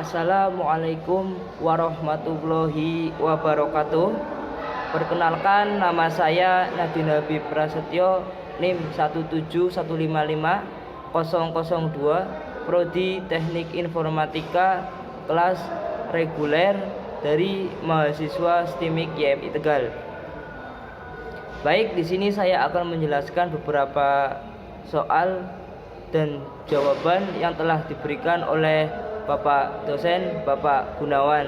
Assalamualaikum warahmatullahi wabarakatuh. Perkenalkan, nama saya Nadine Habib Prasetyo, NIM 171555002, Prodi Teknik Informatika, kelas reguler dari mahasiswa STIMIK YMI Tegal. Baik, di sini saya akan menjelaskan beberapa soal dan jawaban yang telah diberikan oleh Bapak dosen Bapak Gunawan.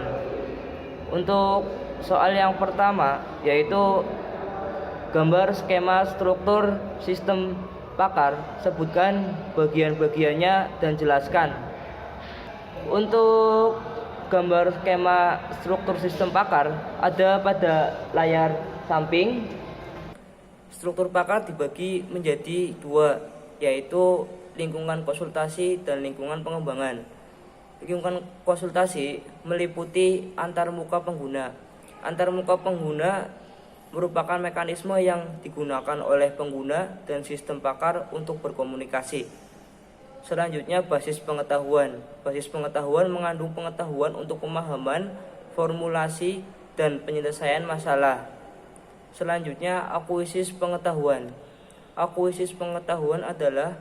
Untuk soal yang pertama, yaitu gambar skema struktur sistem pakar, sebutkan bagian-bagiannya dan jelaskan. Untuk gambar skema struktur sistem pakar ada pada layar samping. Struktur pakar dibagi menjadi dua, yaitu lingkungan konsultasi dan lingkungan pengembangan. Lingkungan konsultasi meliputi antarmuka pengguna. Antarmuka pengguna merupakan mekanisme yang digunakan oleh pengguna dan sistem pakar untuk berkomunikasi. Selanjutnya, basis pengetahuan. Basis pengetahuan mengandung pengetahuan untuk pemahaman, formulasi, dan penyelesaian masalah. Selanjutnya, akuisis pengetahuan. Akuisis pengetahuan adalah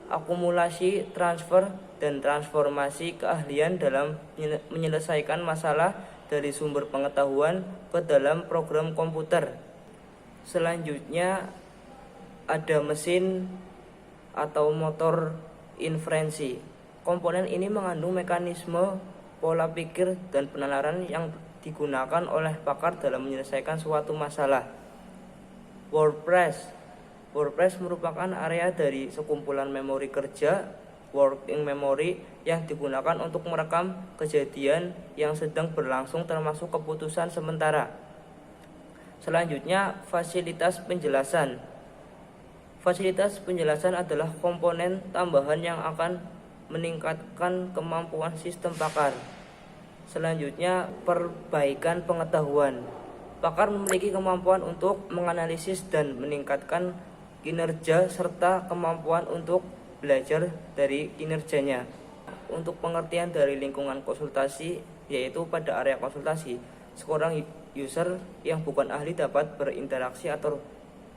akumulasi, transfer, dan transformasi keahlian dalam menyelesaikan masalah dari sumber pengetahuan ke dalam program komputer. Selanjutnya ada mesin atau motor inferensi. Komponen ini mengandung mekanisme, pola pikir, dan penalaran yang digunakan oleh pakar dalam menyelesaikan suatu masalah. WordPress merupakan area dari sekumpulan memori kerja, working memory, yang digunakan untuk merekam kejadian yang sedang berlangsung termasuk keputusan sementara. Selanjutnya, fasilitas penjelasan. Fasilitas penjelasan adalah komponen tambahan yang akan meningkatkan kemampuan sistem pakar. Selanjutnya, perbaikan pengetahuan. Pakar memiliki kemampuan untuk menganalisis dan meningkatkan kinerja serta kemampuan untuk belajar dari kinerjanya. Untuk pengertian dari lingkungan konsultasi, yaitu pada area konsultasi, seorang user yang bukan ahli dapat berinteraksi atau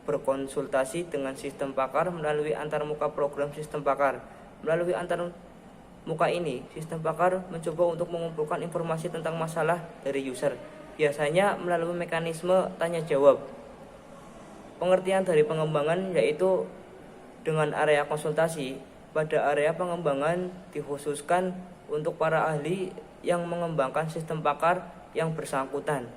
berkonsultasi dengan sistem pakar melalui antarmuka program sistem pakar. Melalui antarmuka ini, sistem pakar mencoba untuk mengumpulkan informasi tentang masalah dari user, biasanya melalui mekanisme tanya jawab. Pengertian dari pengembangan yaitu dengan area konsultasi. Pada area pengembangan dikhususkan untuk para ahli yang mengembangkan sistem pakar yang bersangkutan.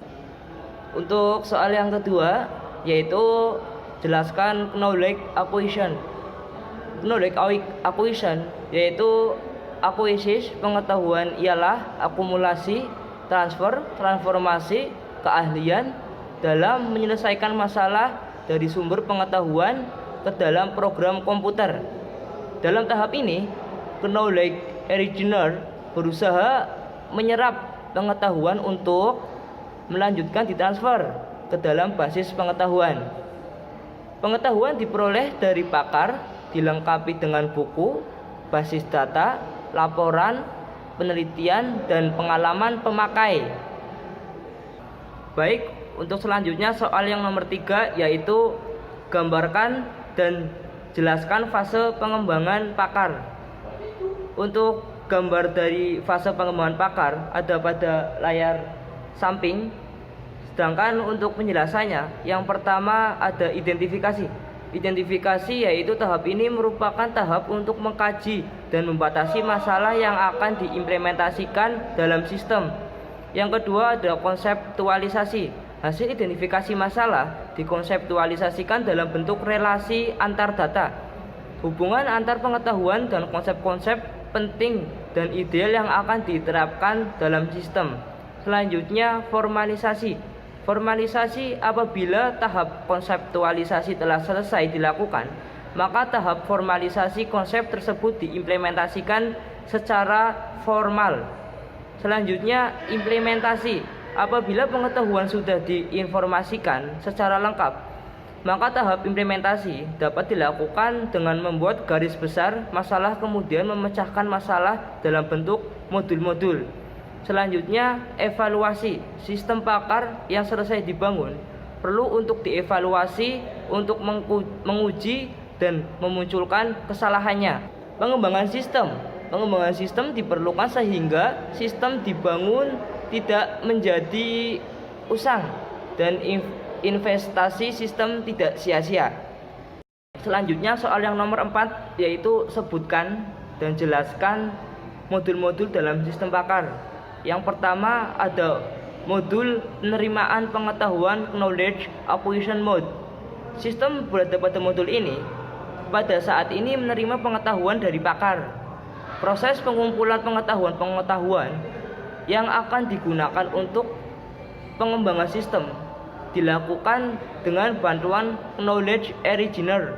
Untuk soal yang kedua, yaitu jelaskan knowledge acquisition. Knowledge acquisition yaitu akuisis pengetahuan ialah akumulasi, transfer, transformasi keahlian dalam menyelesaikan masalah dari sumber pengetahuan ke dalam program komputer. Dalam tahap ini, knowledge engineer berusaha menyerap pengetahuan untuk melanjutkan ditransfer ke dalam basis pengetahuan. Pengetahuan diperoleh dari pakar, dilengkapi dengan buku, basis data, laporan, penelitian, dan pengalaman pemakai. Baik, untuk selanjutnya soal yang nomor 3, yaitu gambarkan dan jelaskan fase pengembangan pakar. Untuk gambar dari fase pengembangan pakar ada pada layar samping. Sedangkan untuk penjelasannya, yang pertama ada identifikasi. Identifikasi yaitu tahap ini merupakan tahap untuk mengkaji dan membatasi masalah yang akan diimplementasikan dalam sistem. Yang kedua ada konseptualisasi. Hasil identifikasi masalah dikonseptualisasikan dalam bentuk relasi antar data, hubungan antar pengetahuan dan konsep-konsep penting dan ideal yang akan diterapkan dalam sistem. Selanjutnya formalisasi. Formalisasi apabila tahap konseptualisasi telah selesai dilakukan, maka tahap formalisasi konsep tersebut diimplementasikan secara formal. Selanjutnya implementasi. Apabila pengetahuan sudah diinformasikan secara lengkap, maka tahap implementasi dapat dilakukan dengan membuat garis besar masalah kemudian memecahkan masalah dalam bentuk modul-modul. Selanjutnya, evaluasi. Sistem pakar yang selesai dibangun perlu untuk dievaluasi untuk menguji dan memunculkan kesalahannya. Pengembangan sistem diperlukan sehingga sistem dibangun tidak menjadi usang dan investasi sistem tidak sia-sia. Selanjutnya soal yang nomor 4, yaitu sebutkan dan jelaskan modul-modul dalam sistem pakar. Yang pertama ada modul penerimaan pengetahuan knowledge acquisition mode. Sistem berada pada modul ini pada saat ini menerima pengetahuan dari pakar. Proses pengumpulan pengetahuan yang akan digunakan untuk pengembangan sistem dilakukan dengan bantuan knowledge engineer.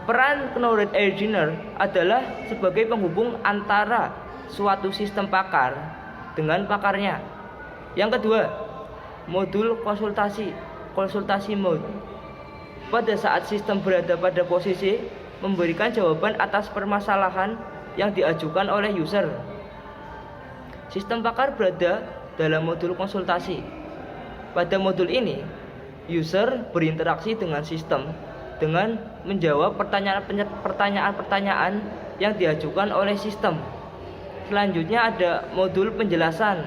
Peran knowledge engineer adalah sebagai penghubung antara suatu sistem pakar dengan pakarnya. Yang kedua, modul konsultasi mode. Pada saat sistem berada pada posisi memberikan jawaban atas permasalahan yang diajukan oleh user. Sistem pakar berada dalam modul konsultasi. Pada modul ini, user berinteraksi dengan sistem dengan menjawab pertanyaan-pertanyaan yang diajukan oleh sistem. Selanjutnya ada modul penjelasan.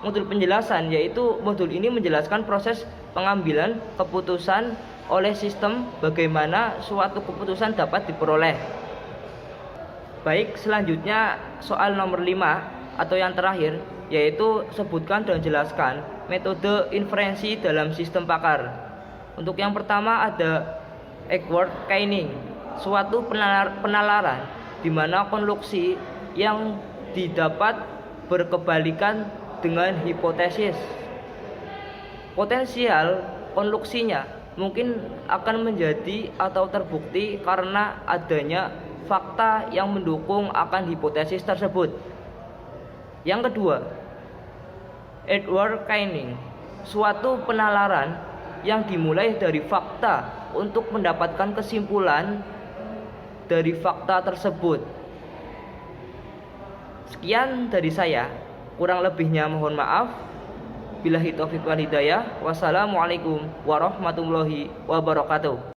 Modul penjelasan yaitu modul ini menjelaskan proses pengambilan keputusan oleh sistem, bagaimana suatu keputusan dapat diperoleh. Baik, selanjutnya soal nomor 5 atau yang terakhir, yaitu sebutkan dan jelaskan metode inferensi dalam sistem pakar. Untuk yang pertama ada Edward Kaining, suatu penalaran di mana konluksi yang didapat berkebalikan dengan hipotesis. Potensial konluksinya mungkin akan menjadi atau terbukti karena adanya fakta yang mendukung akan hipotesis tersebut. Yang kedua, Edward Kaining, suatu penalaran yang dimulai dari fakta untuk mendapatkan kesimpulan dari fakta tersebut. Sekian dari saya, kurang lebihnya mohon maaf. Billahi taufiq wal hidayah. Wassalamualaikum warahmatullahi wabarakatuh.